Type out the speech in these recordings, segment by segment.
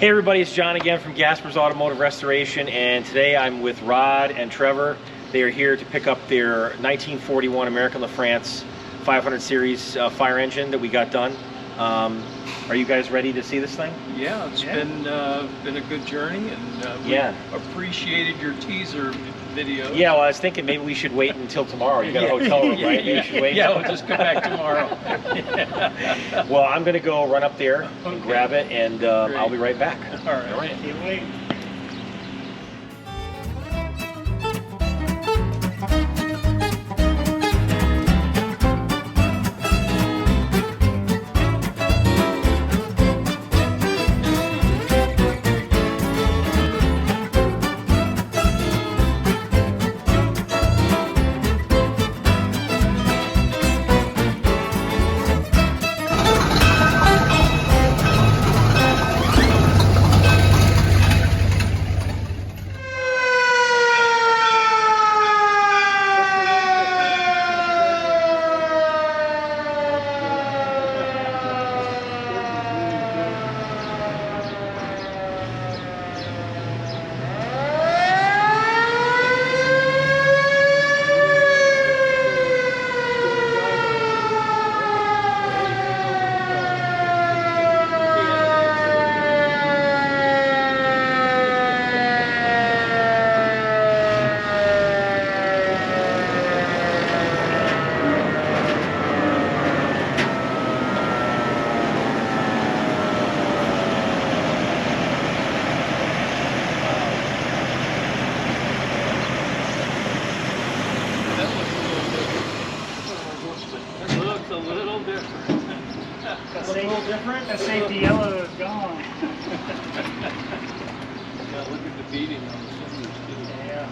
Hey everybody, it's John again from Gasper's Automotive Restoration, and today I'm with Rod and Trevor. They are here to pick up their 1941 American LaFrance 500 series fire engine that we got done. Are you guys ready to see this thing? Yeah, it's been a good journey, and we appreciated your teaser video. Yeah, well, I was thinking maybe we should wait until tomorrow. You got a hotel room, right? Maybe we should wait. Yeah, we'll just come back tomorrow. Well, I'm going to go run up there and grab it, and I'll be right back. All right. All right. Can't wait. A little different. A little different? The safety yellow is gone. Yeah, look at the beating on the cylinders too. Yeah.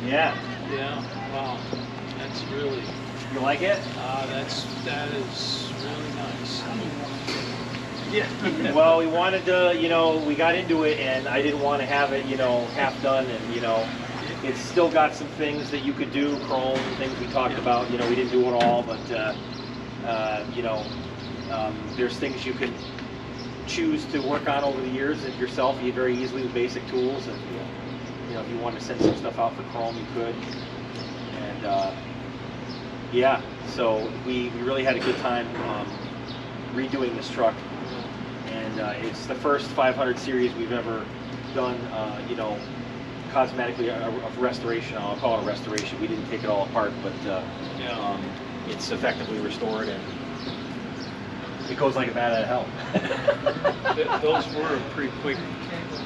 Yeah. Yeah. Wow. That's really. You like it? That is really nice. Yeah. Well, we wanted to, we got into it, and I didn't want to have it, half done, and it's still got some things that you could do, chrome, things we talked about. We didn't do it all, but there's things you can choose to work on over the years yourself very easily with basic tools. And if you want to send some stuff out for chrome, you could. And yeah, so we really had a good time redoing this truck. And it's the first 500 series we've ever done, cosmetically a restoration. I'll call it a restoration. We didn't take it all apart, but it's effectively restored, and it goes like a bat out of hell. Those were a pretty quick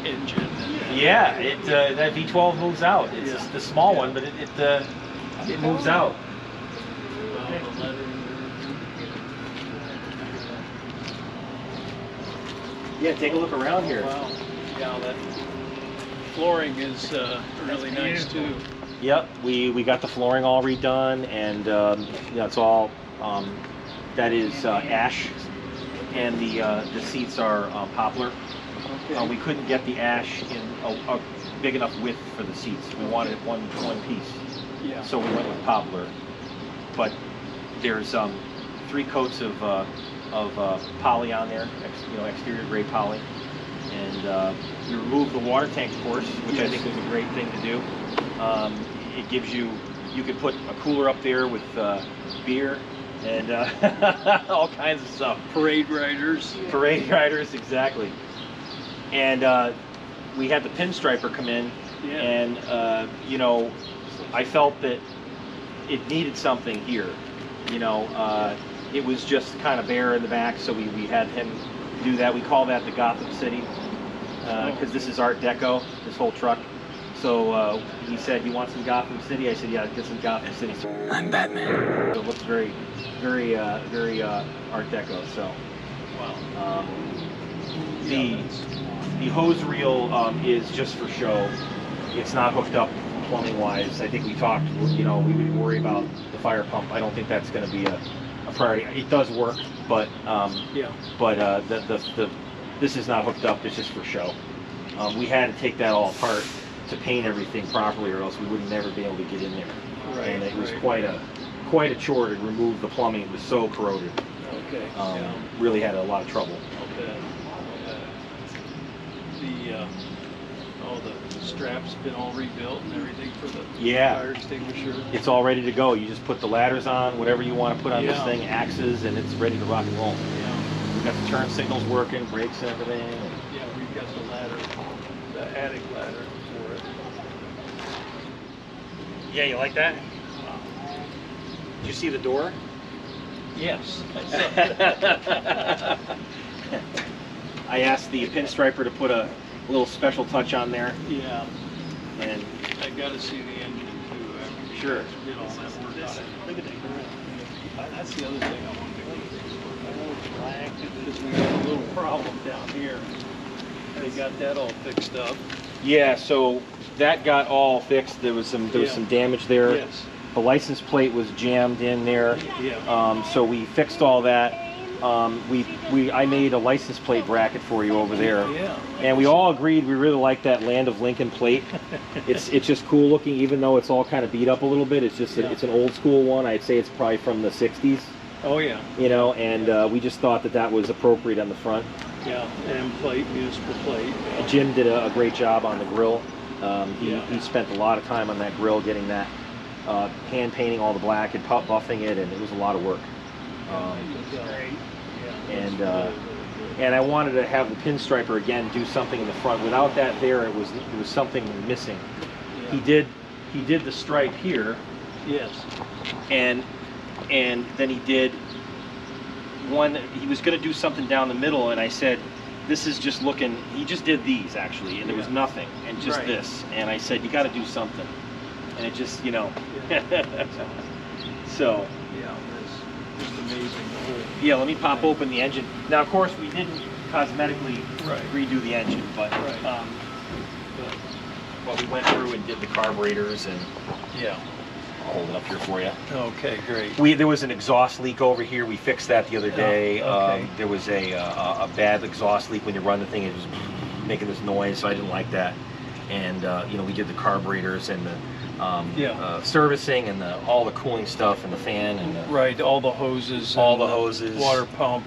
engine. Yeah, that V12 moves out. It's just the small one, but it moves out. Yeah, take a look around here. Wow. Yeah, that flooring is really nice too. Yep, we got the flooring all redone, and it's all that is ash, and the seats are poplar. Okay. We couldn't get the ash in a big enough width for the seats. We wanted it one piece, so we went with poplar. But there's 3 coats of poly on there, exterior grade poly. And we removed the water tank, of course, which I think was a great thing to do. It gives you could put a cooler up there with beer and all kinds of stuff. Parade riders. Parade riders, exactly. And we had the pinstriper come in, and I felt that it needed something here. It was just kind of bare in the back, so we had him do that. We call that the Gotham City, because this is Art Deco, this whole truck. So he said he wants some Gotham City. I said, yeah, get some Gotham City. I'm Batman. So it looks very, very, very Art Deco. So Wow. the hose reel is just for show. It's not hooked up plumbing wise. I think we talked. We would worry about the fire pump. I don't think that's going to be a priority. It does work, but this is not hooked up. It's just for show. We had to take that all apart to paint everything properly, or else we would never be able to get in there. Right, and it was quite a chore to remove the plumbing. It was so corroded. Okay. Really had a lot of trouble. The straps been all rebuilt and everything for the Yeah. fire extinguisher. It's all ready to go. You just put the ladders on, whatever you want to put on this Yeah. thing, axes, and it's ready to rock and roll. Yeah. We've got the turn signals working, brakes and everything. Yeah, we've got the ladder, the attic ladder for it. Yeah, you like that? Did you see the door? Yes. I asked the pinstriper to put a little special touch on there, Yeah. and I got to see the engine too. After Sure. Get all that work on it. Look at that. That's the other thing I wanted to do. Because we got a little problem down here. They got that all fixed up. yeah, so that got all fixed. There was some damage there. Yes. The license plate was jammed in there. Yeah. So we fixed all that. I made a license plate bracket for you over there. Yeah. And we all agreed we really like that Land of Lincoln plate. It's just cool looking, even though it's all kind of beat up a little bit. It's just it's an old school one. I'd say it's probably from the 60s. Oh yeah. You know, and we just thought that was appropriate on the front. Yeah. M plate, municipal plate. Jim did a great job on the grill. He spent a lot of time on that grill, getting that hand painting all the black and buffing it, and it was a lot of work. And I wanted to have the pinstriper again do something in the front. Without that there, it was something missing. Yeah. He did the stripe here. Yes. And then he did one. He was going to do something down the middle, and I said, "This is just looking." He just did these actually, and there was nothing, and just this. And I said, "You got to do something," and it just, you know. So. Yeah, it's just amazing. Yeah, let me pop open the engine. Now, of course, we didn't cosmetically redo the engine, but we went through and did the carburetors, and I'll hold it up here for you. Okay, great. There was an exhaust leak over here. We fixed that the other day. Okay. There was a bad exhaust leak when you run the thing. It was making this noise, so I didn't like that. And we did the carburetors and the servicing and all the cooling stuff and the fan and all the hoses, water pump,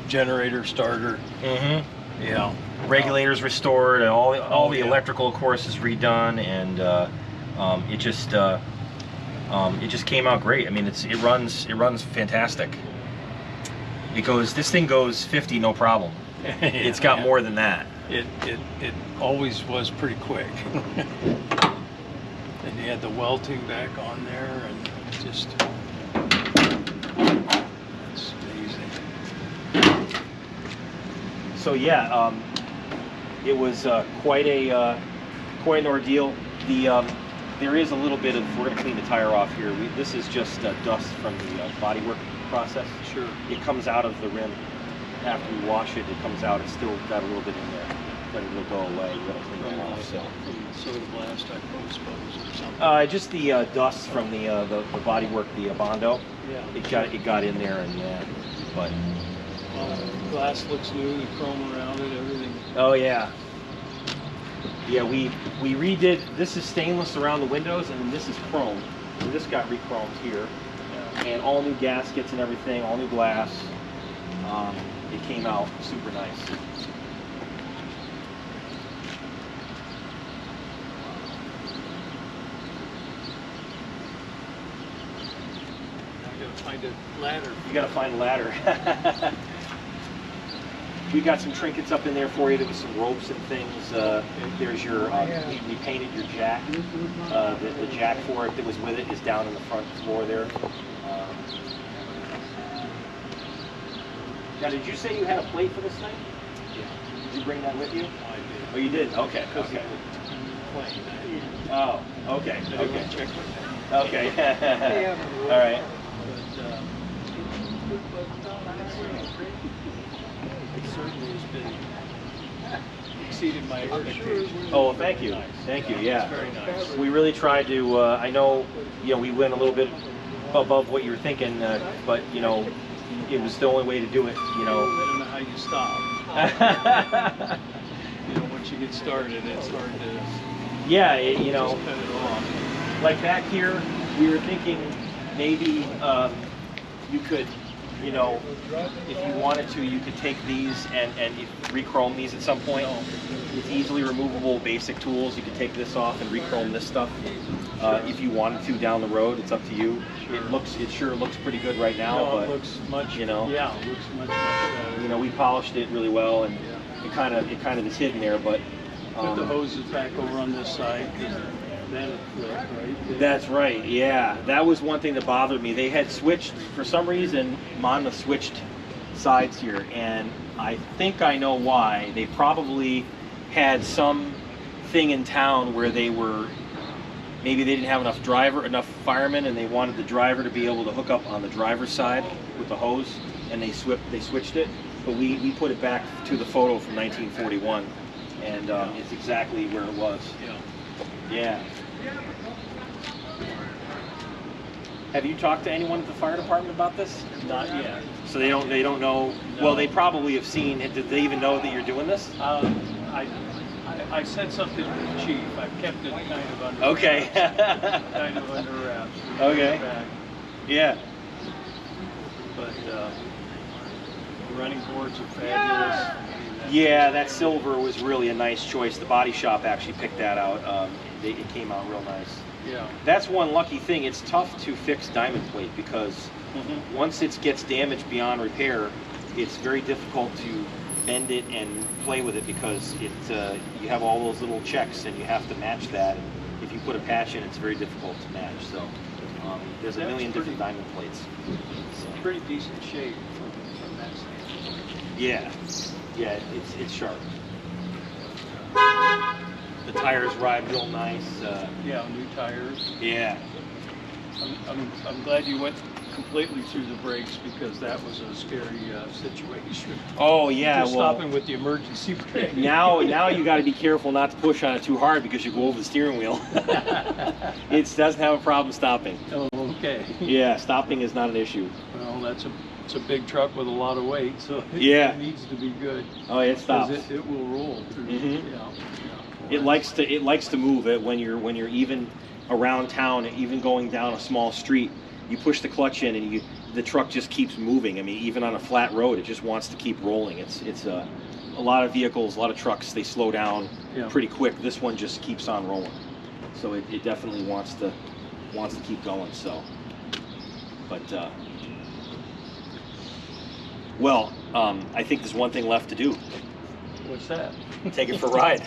generator starter. Yeah, regulators restored, and all the electrical, of course, is redone, and it just came out great. I mean, it runs fantastic. This thing goes 50 no problem. It's got more than that. It always was pretty quick. And you had the welting back on there, and just it's amazing. So yeah, it was quite an ordeal. There is a little bit of, we're going to clean the tire off here. This is just dust from the bodywork process. Sure. It comes out of the rim after we wash it. It comes out. It's still got a little bit in there, but it will go away. We're going to clean it off. So. Soda blast, I suppose, or something. Just the dust from the bodywork, the Bondo. Yeah. It got in there, and but. Well, glass looks new. The chrome around it, everything. Oh yeah. Yeah, we redid. This is stainless around the windows, and then this is chrome. And this got re-chromed here, and all new gaskets and everything, all new glass. It came out super nice. Find a ladder. You gotta find a ladder. We got some trinkets up in there for you. There was some ropes and things. There's your, we painted your jack. The jack for it that was with it is down in the front floor there. Now, did you say you had a plate for this thing? Yeah. Did you bring that with you? I did. Oh, you did? Okay. Okay. Oh, okay. Okay. Check with that. Okay. All right. It certainly has been exceeded my expectations. Oh, well, thank you. Thank you. Yeah. It's very nice. We really tried to. I know, we went a little bit above what you were thinking, but it was the only way to do it. I don't know how you stop. Once you get started, it's hard to. Yeah, just cut it off. Like back here, we were thinking maybe you could you know, if you wanted to, you could take these and re-chrome these at some point. It's easily removable, basic tools. You could take this off and re-chrome this stuff. If you wanted to down the road, it's up to you. It sure looks pretty good right now, No, but it looks much, you know, yeah, it looks much better. you know, we polished it really well, and it kind of is hidden there, but. Put the hoses back over on this side, then it flipped, right? That's right, yeah. That was one thing that bothered me. They had switched, for some reason, Monmouth switched sides here, and I think I know why. They probably had some thing in town where they were, maybe they didn't have enough firemen, and they wanted the driver to be able to hook up on the driver's side with the hose, and they switched it. But we put it back to the photo from 1941, and it's exactly where it was. Yeah. Have you talked to anyone at the fire department about this? Not yet. So they don't know. No. Well, they probably have seen. Did they even know that you're doing this? I said something to the chief. I've kept it kind of under Okay. wraps. Kind of under wraps. Okay. Back. Yeah. But the running boards are fabulous. I mean, Yeah, that silver was really a nice choice. The body shop actually picked that out. It came out real nice. Yeah. That's one lucky thing. It's tough to fix diamond plate because once it gets damaged beyond repair, it's very difficult to bend it and play with it because you have all those little checks and you have to match that. And if you put a patch in, it's very difficult to match. So there's a million different diamond plates. So. Pretty decent shape from that standpoint. Yeah, yeah, it's sharp. The tires ride real nice. Yeah, new tires. Yeah. I'm glad you went completely through the brakes because that was a scary situation. Oh yeah, Just well. stopping with the emergency brake. Now you got to be careful not to push on it too hard because you go over the steering wheel. It doesn't have a problem stopping. Oh, okay. Yeah, stopping is not an issue. Well, it's a big truck with a lot of weight, so Yeah. it needs to be good. Oh, it stops. Because it will roll through. Yeah. It likes to move it when you're even around town, even going down a small street. You push the clutch in and the truck just keeps moving. I mean, even on a flat road, it just wants to keep rolling. It's a lot of vehicles, a lot of trucks, they slow down pretty quick. This one just keeps on rolling. So it definitely wants to keep going. So, but well, I think there's one thing left to do. What's that? Take it for a ride.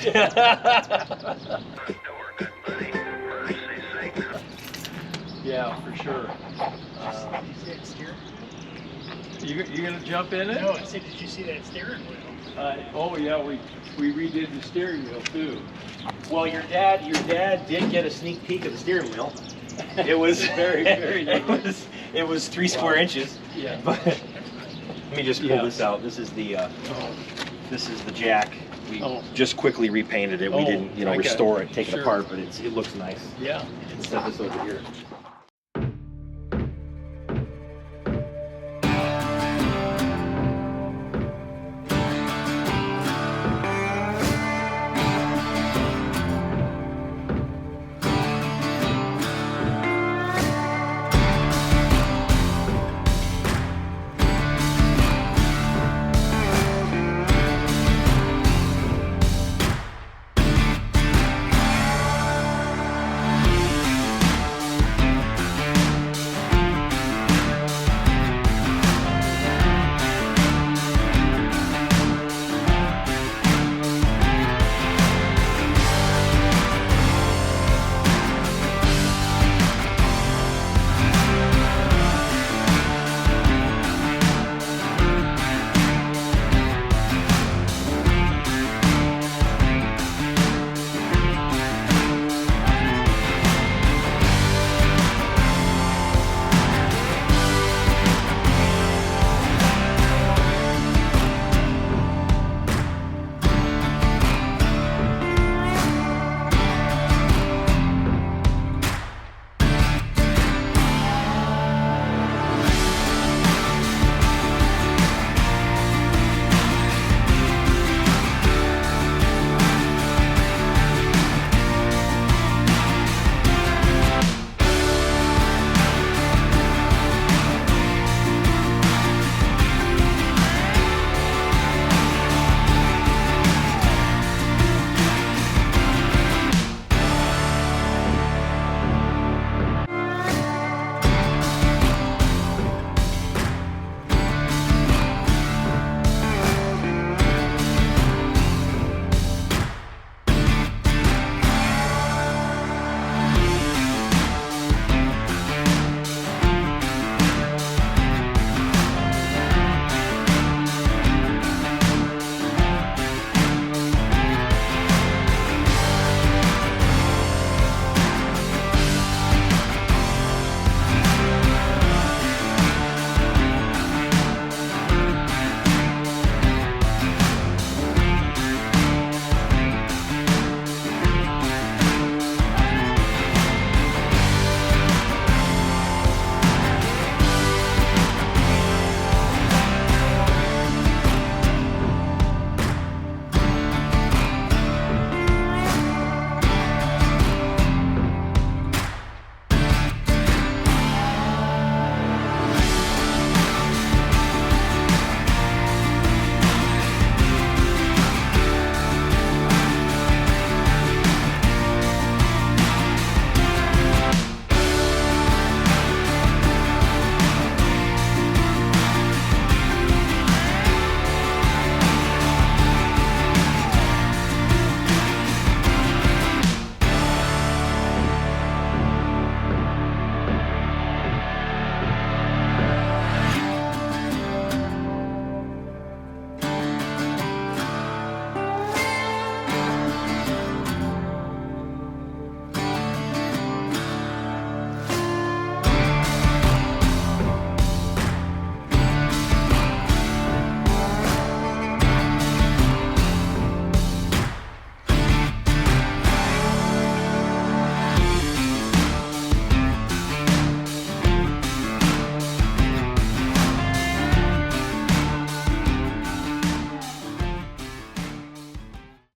Yeah, for sure. You gonna jump in it? No, I said, did you see that steering wheel? Oh yeah, we redid the steering wheel too. Well, your dad did get a sneak peek of the steering wheel. It was very nice. it was 3 square inches. Yeah. But let me just pull this out. This is the jack. We just quickly repainted it. We didn't, restore it, take it apart, but it looks nice. Yeah. Set this over here.